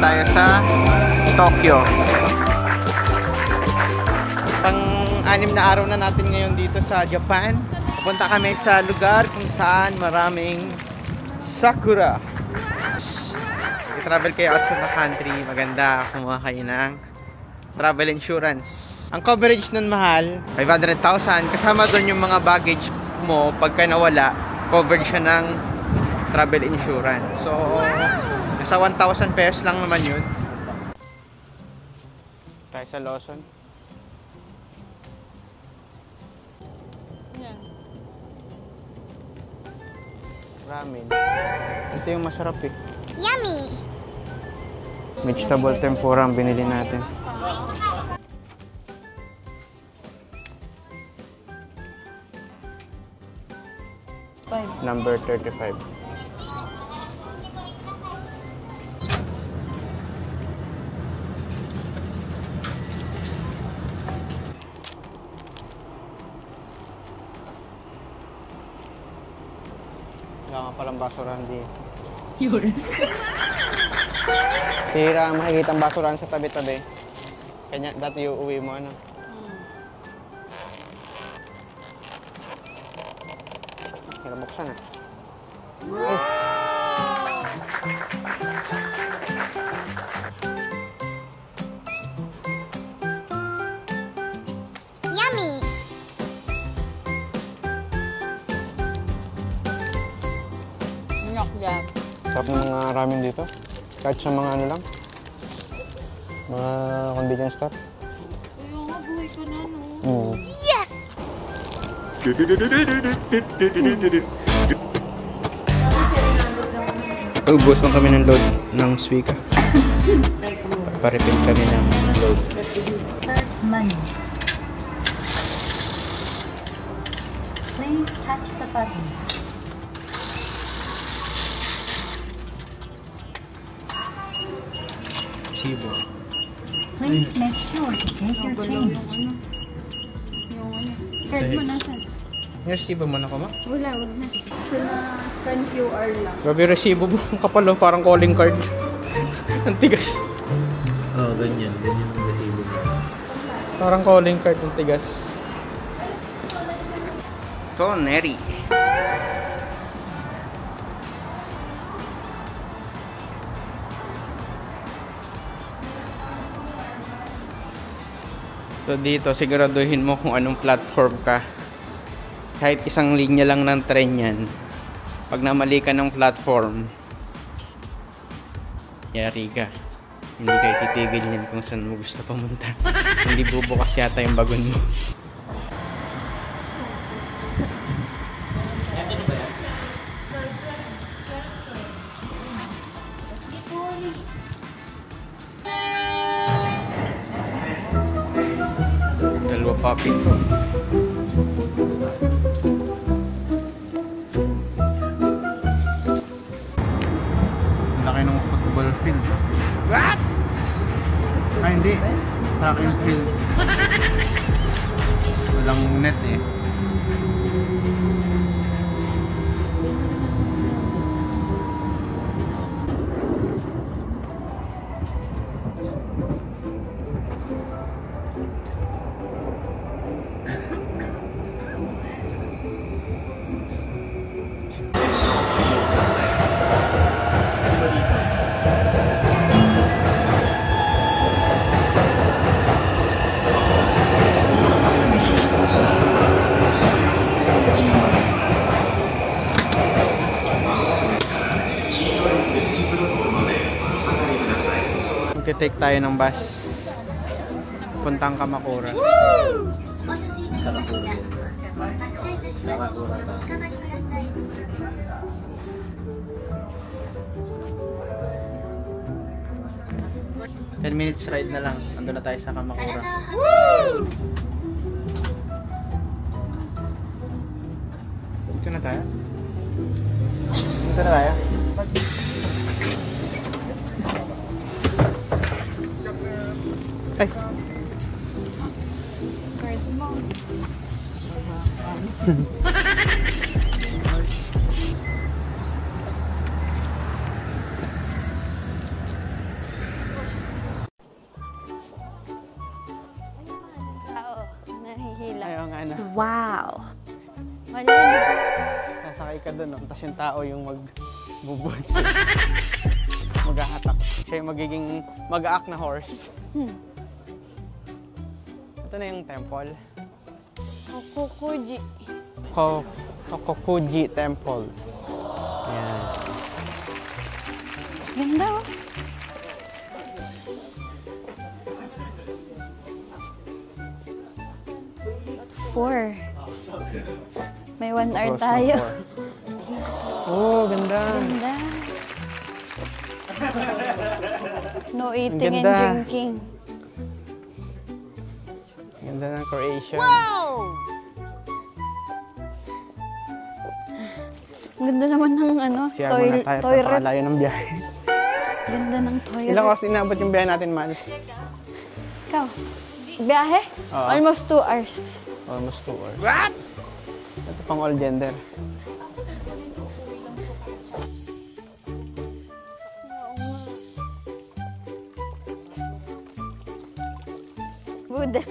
tayo sa Tokyo. Pang-anim na araw na natin ngayon dito sa Japan. Pupunta kami sa lugar kung saan maraming sakura. I-travel kayo outside the country, maganda kumuha kayo ng travel insurance. Ang coverage nun mahal, 500,000. Kasama doon yung mga baggage mo. Pagka nawala, covered siya ng travel insurance. So, nasa 1,000 pesos lang naman yun. Tayo sa Lawson. Yan. Ramen. Ito yung masarap eh. Yummy! Vegetable tempura ang binili natin. Number 35. Wala nga palang basurahan dito. Yun. Sira ang makikita ang basurahan sa tabi-tabi. Kanya dati uuwi mo ano. Hirap buksan ah. Wow! Yummy! Nyok yan. Sarap ng mga ramen dito. Kahit sa mga ano lang. Mga convenience store. Kaya nga, buhay ka na, no? Yes! Ubus lang kami ng load ng Suica. Pa-refill kami ng load. Insert money. Please touch the button. Sibo. Please make sure to take your change. Card mo nasan? Yung resibo mo na ko, ma? Wala, wag na. Scan QR lang. Grabe yung resibo mo. Ang kapal, oh, parang calling card. Ang tigas. Oo, ganyan. Ganyan ang resibo mo. Parang calling card, ang tigas. Toneri. So dito, siguraduhin mo kung anong platform ka. Kahit isang linya lang ng tren yan. Pag namali ka ng platform, yari ka. Hindi ka titigil yan kung saan mo gusto pumunta. Hindi bubukas yata yung bagon mo. Dalawa pa pinto. Laki ng football field. What? Ah, hindi. Track and field. Walang net eh. Magte-take tayo ng bus puntang Kamakura. Woo! 10 minutes ride na lang. Ando na tayo sa Kamakura. Dito na tayo. Dito na tayo. Ay. Card mo. na. Wow! Ano yun? Nasakay ka doon, no? Tapos yung tao yung magbubuds. Maghahatak. Siya yung magiging mag-aak na horse. Ito na yung temple. Kokokuji. Kokokuji Temple. Yan. Ganda oh. Four. May 1 hour Close na tayo. 4. Oh, ganda. Ganda. No Ang eating and ganda. drinking. Ganda ng Croatian. Ganda naman ng ano, Siya muna tayo. toilet. Napakalayo ng biyahe. Ganda ng toilet. Ilang oras inabot yung biyahe natin, Mal? Ikaw? Biyahe? Oo. Almost 2 hours. Almost 2 hours. What? Ito pang all gender. Buddha.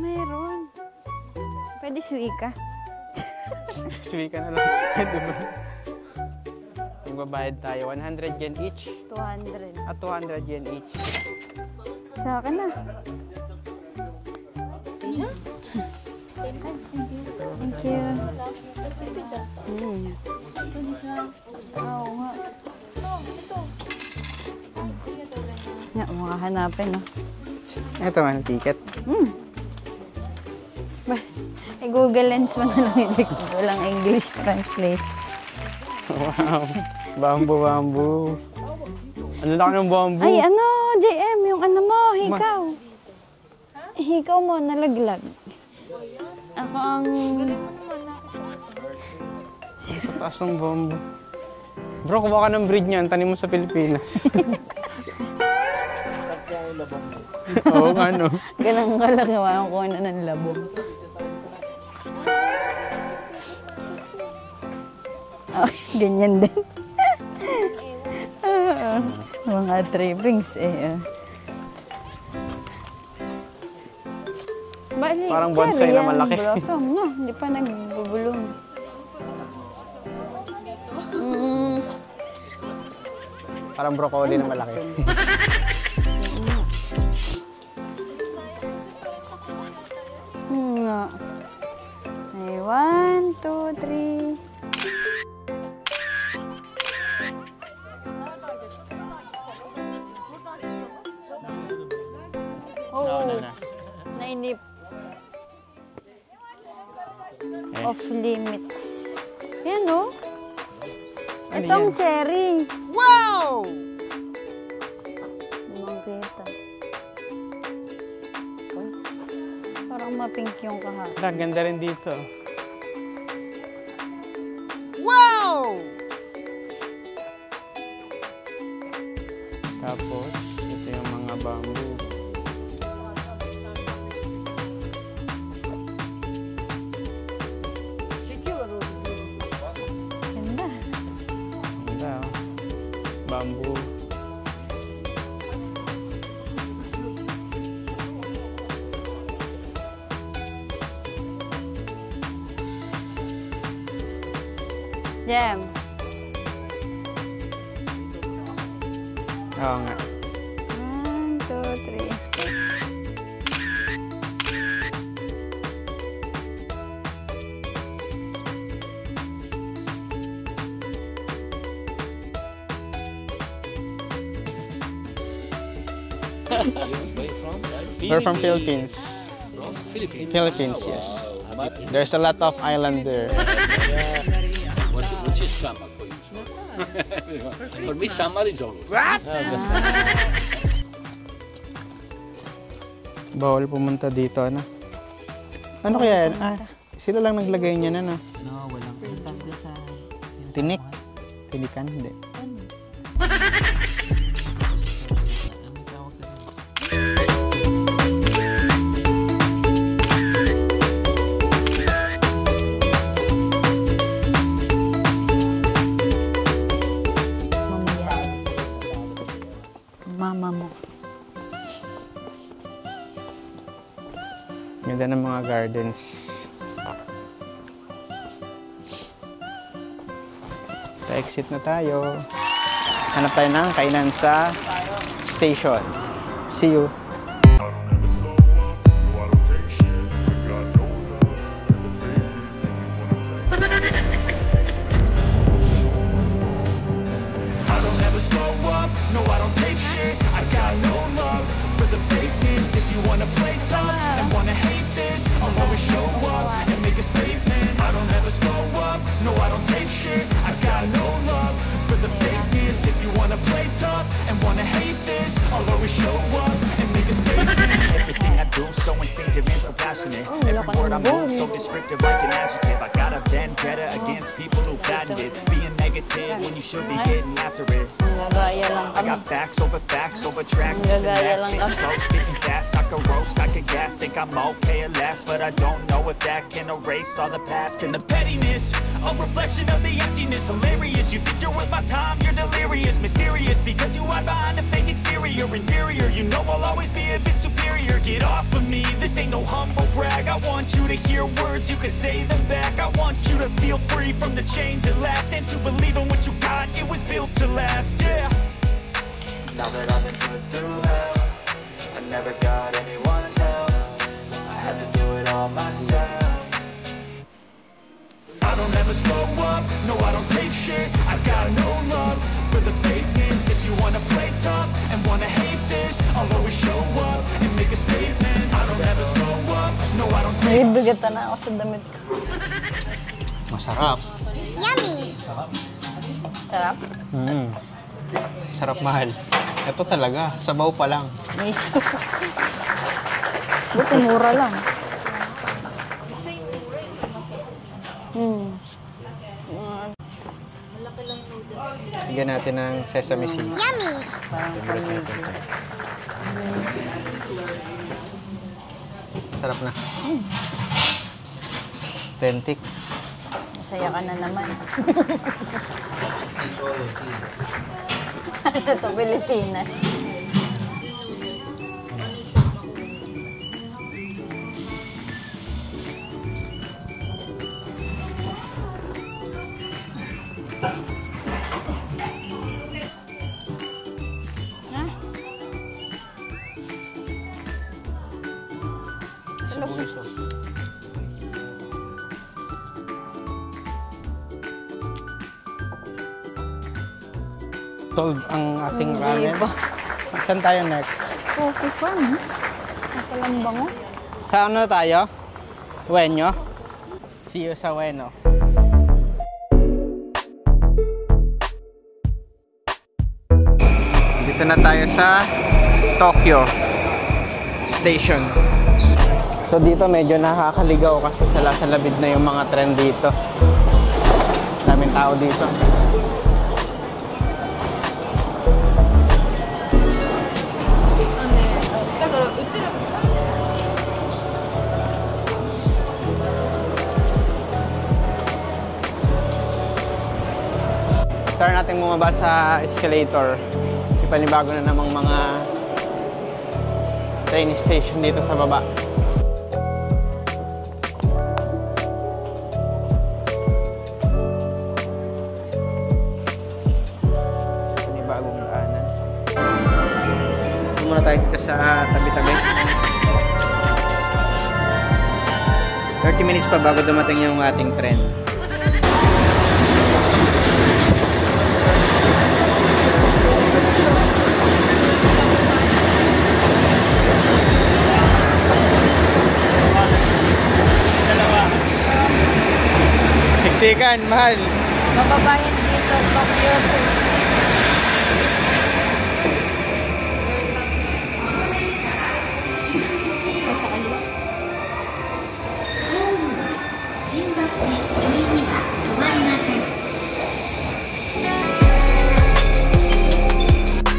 Mayroon. Pwede suika. Suwi ka na lang. Pwede ba? Magbabayad tayo. 100 yen each. 200. At 200 yen each. Sa akin na. Thank you. Oo nga. Nga, mga hanapin, no? Ito man, ticket. Google Lens mo na lang hindi ko. Walang English translation. Wow. Bamboo. Ano lang ng bamboo? Ay, ano, JM, yung ano mo, hikaw. Hikaw mo, nalaglag. Ako ang... Taas ng bamboo. Bro, kuha ka ng breed niyan. Tanim mo sa Pilipinas. Oo, ano. Ganang kalaki, walang kuha na ng labong. Oh, ganyan din. Mga trippings eh. Bali, Parang bonsai cherry na yan, malaki. Blossom, no? Hindi pa nagbubulong. Parang broccoli na malaki. Nga. Ay, 1, 2, 3. Oh, nainip. Off limits. Yan, no? Ano Itong yan? cherry. Wow! Makita. Oh, parang mapink yung kahapon. Wala, ganda rin dito. Wow! Tapos, ito yung mga bamboo. Ganda. Ganda, oh. Bamboo. Jam. Oo nga. 1, 2, 3. We're from Philippines. Philippines, yes. There's a lot of island there. Which is summer for you? For me, summer is always. Bawal pumunta dito, ano? Ano kaya yan? Ah, sila lang naglagay niyan, ano? No, walang contact sa... Tinik? Tinikan? Hindi. mama mo. Ganda ng mga gardens. Pa-exit na tayo. Hanap tayo ng kainan sa station. See you. No, I don't take shit. I got no love for the fakeness. If you wanna play tough and wanna hate this, I'll always show up and make a statement. I don't ever slow up. No, I don't take shit. I got no love for the fakeness. If you wanna play tough and wanna hate this, I'll always show up and make a statement. Everything I do so instinctive and so passionate. Every word I move so descriptive like an adjective. I got a vendetta against people who patented being negative when you should be getting after it. I got facts over tracks. This and that, spitting slow, speaking fast. I could roast, I could gas. Think I'm okay at last, but I don't know if that can erase all the past. And the pettiness, a reflection of the emptiness. Hilarious, you think you're worth my time, you're delirious. Mysterious, because you hide behind a fake exterior. Inferior, you know I'll always be a bit superior. Get off of me, this ain't no humble brag. I want you to hear words, you can say them back. I want you to feel free from the chains that last, and to believe in what you got, it was built to last, yeah. Now that I've been put through hell, I never got anyone's help. I had to do it all myself. I don't ever slow up, no I don't take shit. I got no love for the fakeness. If you wanna play tough and wanna hate this, I'll always show up and make a statement. I don't ever slow up, no I don't take. Nabibigatan na ako sa damit ko. Masarap. Yummy! Sarap? Sarap, mahal. Ito talaga, sabaw pa lang. Nice. Buti mura lang. Bigyan natin ng sesame seeds. Yummy! Sarap na. Authentic. Masaya ka na naman. Ano to, Pilipinas? Solve ang ating ramen. Saan tayo next? Coffee farm, Napalang bango. Sa ano tayo? Ueno? See you sa Ueno. Dito na tayo sa Tokyo Station. So dito medyo nakakaligaw kasi salasabid na yung mga trend dito. Daming tao dito. After natin bumaba sa escalator, ipanibago na namang mga train station dito sa baba. Panibagong daanan. Muna tayo dito sa tabi-tabi. 30 minutes pa bago dumating yung ating tren. Siksikan, mahal. Mababayan dito, Tokyo.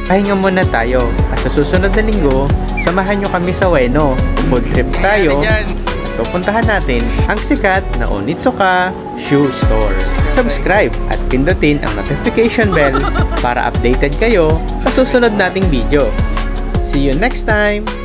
Pahinga muna tayo at sa susunod na linggo, samahan nyo kami sa Ueno. Food trip tayo. Pupuntahan natin ang sikat na Onitsuka Shoe Store. Subscribe at pindutin ang notification bell para updated kayo sa susunod nating video. See you next time!